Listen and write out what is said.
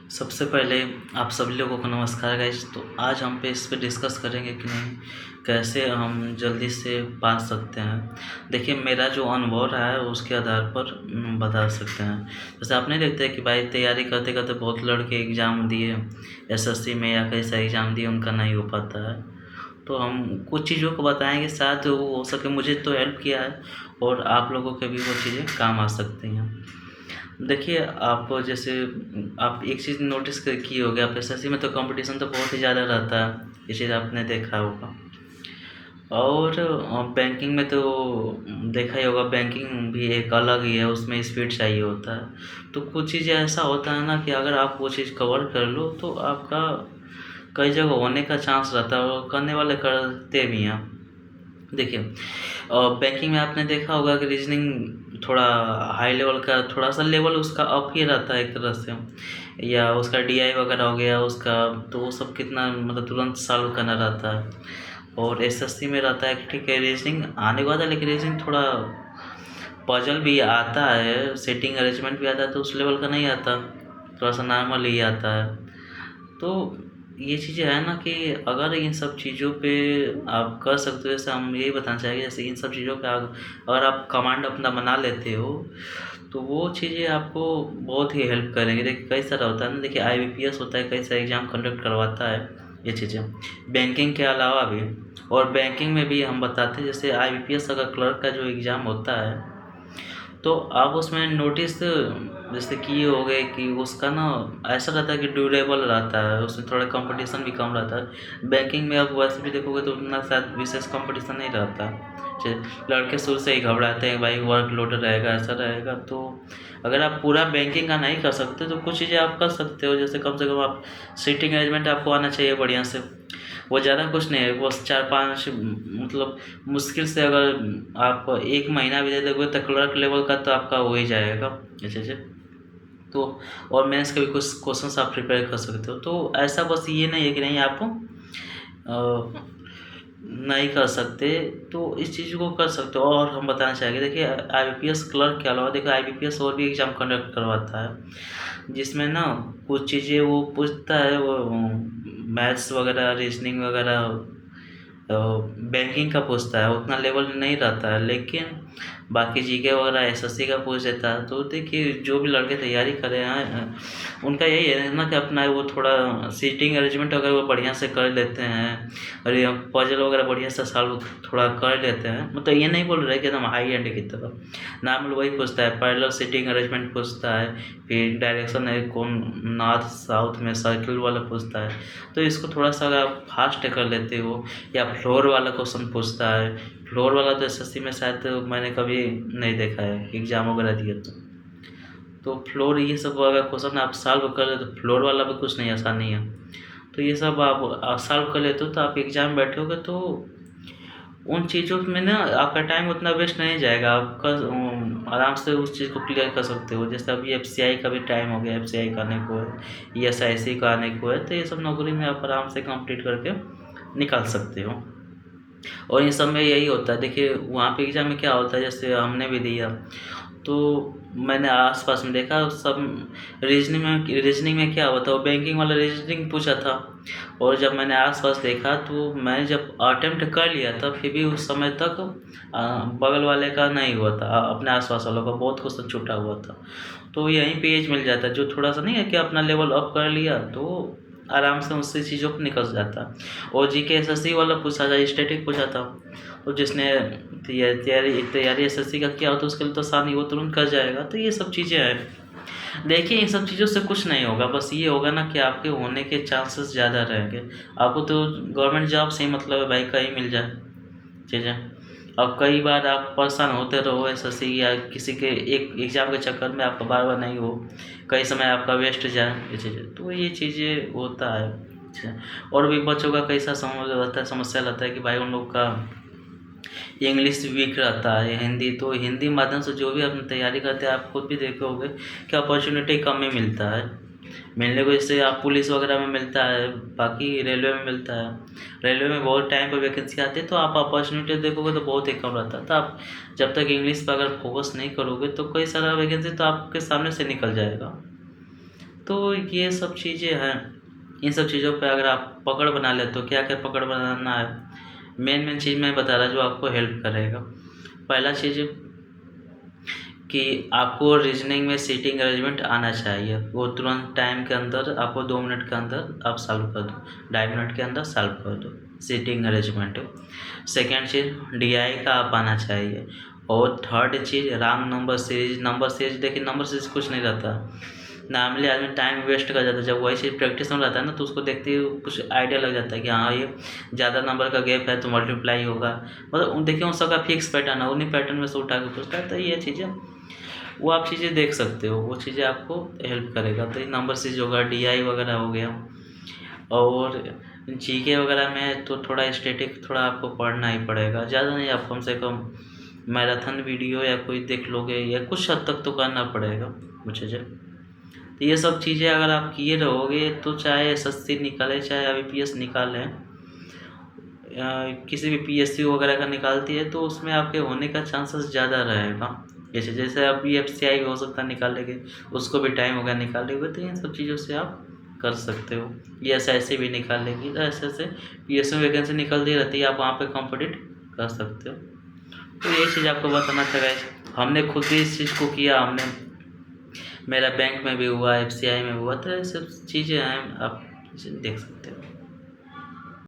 सबसे पहले आप सभी लोगों को नमस्कार गाइस। तो आज हम इस पे डिस्कस करेंगे कि नहीं कैसे हम जल्दी से पास सकते हैं। देखिए, मेरा जो अनुभव रहा है उसके आधार पर बता सकते हैं। जैसे आप नहीं देखते कि भाई तैयारी करते करते बहुत लड़के एग्ज़ाम दिए एसएससी में या कैसा एग्ज़ाम दिए, उनका नहीं हो पाता है। तो हम कुछ चीज़ों को बताएंगे, शायद वो हो सके। मुझे तो हेल्प किया है और आप लोगों के भी वो चीज़ें काम आ सकती हैं। देखिए, आप जैसे आप एक चीज़ नोटिस किए होंगे, आप एसएससी में तो कंपटीशन तो बहुत ही ज़्यादा रहता है, ये चीज़ आपने देखा होगा। और बैंकिंग में तो देखा ही होगा, बैंकिंग भी एक अलग ही है, उसमें स्पीड चाहिए होता है। तो कुछ चीज़ें ऐसा होता है ना कि अगर आप वो चीज़ कवर कर लो तो आपका कई जगह होने का चांस रहता है और करने वाले करते भी हैं। देखिए, बैंकिंग में आपने देखा होगा कि रीजनिंग थोड़ा हाई लेवल का, थोड़ा सा लेवल उसका अप ही रहता है एक तरह से, या उसका डीआई वगैरह हो गया उसका, तो वो सब कितना मतलब तुरंत सॉल्व करना रहता है। और एसएससी में रहता है कि ठीक है रीजनिंग आने के बाद है, लेकिन रीजनिंग थोड़ा पजल भी आता है, सेटिंग अरेंजमेंट भी आता है, तो उस लेवल का नहीं आता, थोड़ा सा नॉर्मल ही आता है। तो ये चीज़ें है ना कि अगर इन सब चीज़ों पे आप कर सकते हो, जैसे हम यही बताना चाहेंगे, जैसे इन सब चीज़ों पे आप अगर आप कमांड अपना बना लेते हो तो वो चीज़ें आपको बहुत ही हेल्प करेंगे। देखिए, कई सारा होता है ना, देखिए आईबीपीएस होता है, कई सारे एग्ज़ाम कंडक्ट करवाता है ये चीज़ें, बैंकिंग के अलावा भी। और बैंकिंग में भी हम बताते हैं, जैसे आईबीपीएस अगर क्लर्क का जो एग्ज़ाम होता है तो आप उसमें नोटिस जैसे किए होंगे कि उसका ना ऐसा रहता है कि ड्यूरेबल रहता है, उसमें थोड़ा कंपटीशन भी कम रहता है। बैंकिंग में आप वैसे भी देखोगे तो उतना शायद विशेष कंपटीशन नहीं रहता। लड़के शुरू से ही घबराते हैं, भाई वर्कलोड रहेगा, ऐसा रहेगा। तो अगर आप पूरा बैंकिंग का नहीं कर सकते तो कुछ चीज़ें आप कर सकते हो, जैसे कम से कम आप सीटिंग अरेंजमेंट आपको आना चाहिए बढ़िया से। वो ज़्यादा कुछ नहीं है, बस 4-5 मतलब मुश्किल से अगर आप 1 महीना भी दे दोगे तो क्लर्क लेवल का तो आपका हो ही जाएगा अच्छे से। तो और मेंस के भी कुछ क्वेश्चंस आप प्रिपेयर कर सकते हो। तो ऐसा बस ये नहीं है कि नहीं आप नहीं कर सकते, तो इस चीज़ को कर सकते हो। और हम बताना चाहेंगे, देखिए आईबीपीएस क्लर्क के अलावा देखिए आईबीपीएस और भी एग्ज़ाम कंडक्ट करवाता है, जिसमें ना कुछ चीज़ें वो पूछता है, वो मैथ्स वगैरह, रीजनिंग वगैरह, बैंकिंग का पूछता है, उतना लेवल नहीं रहता है, लेकिन बाकी जीके वगैरह एसएससी का पूछ देता है। तो देखिए, जो भी लड़के तैयारी कर रहे हैं उनका यही है ना कि अपना वो थोड़ा सीटिंग अरेंजमेंट अगर वो बढ़िया से कर लेते हैं और ये पजल वगैरह बढ़िया से सॉल्व थोड़ा कर लेते हैं, मतलब ये नहीं बोल रहे कि एकदम हाई एंड की तरफ। नॉर्मल वही पूछता है, पैरेलल सीटिंग अरेंजमेंट पूछता है, फिर डायरेक्शन है कौन नॉर्थ साउथ में सर्किल वाला पूछता है। तो इसको थोड़ा सा अगर आप फास्ट कर लेते हो, या फ्लोर वाला क्वेश्चन पूछता है। फ्लोर वाला तो एसएससी में शायद मैंने कभी नहीं देखा है, एग्ज़ाम वगैरह दिए तो फ्लोर ये सब अगर क्वेश्चन आप सॉल्व कर ले तो फ्लोर वाला भी कुछ नहीं आसान नहीं है। तो ये सब आप सॉल्व कर लेते हो तो आप एग्ज़ाम बैठोगे तो उन चीज़ों में ना आपका टाइम उतना वेस्ट नहीं जाएगा, आपका आराम से उस चीज़ को क्लियर कर सकते हो। जैसे अभी एफसीआई का भी टाइम हो गया, एफसीआई का आने को है, ईएसआईसी का आने को है, तो ये सब नौकरी में आप आराम से कंप्लीट करके निकाल सकते हो। और इन सब में यही होता है। देखिए, वहाँ पे एग्ज़ाम में क्या होता है, जैसे हमने भी दिया तो मैंने आस-पास में देखा सब रीजनिंग में क्या हुआ था, वो बैंकिंग वाला रीजनिंग पूछा था। और जब मैंने आस-पास देखा तो मैंने जब अटेम्प्ट कर लिया था, फिर भी उस समय तक बगल वाले का नहीं हुआ था, अपने आस-पास वालों का बहुत क्वेश्चन छूटा हुआ था। तो यहीं पे एज मिल जाता है, जो थोड़ा सा नहीं है कि अपना लेवल अप कर लिया तो आराम से उससे चीज़ों को निकल जाता। और जीके एसएससी वाला पूछा था, स्टैटिक पूछा था, तो जिसने तैयारी एसएससी का किया हो तो उसके लिए तो आसानी, वो तुरंत कर जाएगा। तो ये सब चीज़ें हैं। देखिए, इन सब चीज़ों से कुछ नहीं होगा, बस ये होगा ना कि आपके होने के चांसेस ज़्यादा रहेंगे। आपको तो गवर्नमेंट जॉब से ही मतलब है, भाई कहीं मिल जाए चीज़ें। अब कई बार आप परेशान होते रहो एसएससी या किसी के एक एग्ज़ाम के चक्कर में, आपका बार-बार नहीं हो, कई समय आपका वेस्ट जाए ये चीज़ें, तो ये चीज़ें होता है। अच्छा, और भी बच्चों का कैसा समस्या रहता है कि भाई उन लोग का इंग्लिश वीक रहता है, हिंदी, तो हिंदी माध्यम से जो भी अपनी तैयारी करते हैं, आप खुद भी देखे होंगे कि अपॉर्चुनिटी कम ही मिलता है मिलने को। जैसे आप पुलिस वगैरह में मिलता है, बाकी रेलवे में मिलता है। रेलवे में बहुत टाइम पर वैकेंसी आती है, तो आप अपॉर्चुनिटी देखोगे तो बहुत ही कम रहता है। तो आप जब तक इंग्लिश पर अगर फोकस नहीं करोगे तो कई सारा वैकेंसी तो आपके सामने से निकल जाएगा। तो ये सब चीज़ें हैं। इन सब चीज़ों पे अगर आप पकड़ बना लेते हो, क्या क्या पकड़ बनाना है, मेन चीज़ मैं बता रहा जो आपको हेल्प करेगा। पहला चीज़ कि आपको रीजनिंग में सीटिंग अरेंजमेंट आना चाहिए, वो तुरंत टाइम के अंदर आपको 2 मिनट के अंदर आप सॉल्व कर दो, 2.5 मिनट के अंदर सॉल्व कर दो सीटिंग अरेंजमेंट। सेकेंड चीज़ DI का आप आना चाहिए। और थर्ड चीज़ रॉन्ग नंबर सीरीज देखिए, नंबर सीरीज कुछ नहीं रहता। नॉर्मली आदमी टाइम वेस्ट कर जाता है, जब वही चीज़ प्रैक्टिस में रहता है ना तो उसको देखते ही कुछ आइडिया लग जाता है कि हाँ ये ज़्यादा नंबर का गैप है तो मल्टीप्लाई होगा, मतलब देखिए उन सबका फिक्स पैटर्न है, उन्हीं पैटर्न में से उठा के पूछता है। तो ये चीज़ें वो आप चीज़ें देख सकते हो, वो चीज़ें आपको हेल्प करेगा। तो ये नंबर सीरीज होगा, DI वगैरह हो गया। और GK वगैरह में तो थोड़ा स्टैटिक थोड़ा आपको पढ़ना ही पड़ेगा, ज़्यादा नहीं, आप कम से कम मैराथन वीडियो या कोई देख लोगे, या कुछ हद तक तो करना पड़ेगा वो चीज़ें। तो ये सब चीज़ें अगर आप किए रहोगे तो चाहे SSC निकाले चाहे IBPS निकालें, किसी भी PSU वगैरह का निकालती है तो उसमें आपके होने का चांसेस ज़्यादा रहेगा। जैसे आप FCI हो सकता है निकाल लेंगे, उसको भी टाइम होगा निकाले हुए, तो इन सब चीज़ों से आप कर सकते हो। ये SIC भी निकाल लेगी, तो ऐसे PSU वैकेंसी निकलती रहती है, आप वहाँ पे कॉम्पिटिट कर सकते हो। तो यही चीज़ आपको बताना था गाइस, हमने खुद भी इस चीज़ को किया, हमने मेरा बैंक में भी हुआ, FCI में हुआ, तो ये सब चीज़ें हैं, आप देख सकते हो।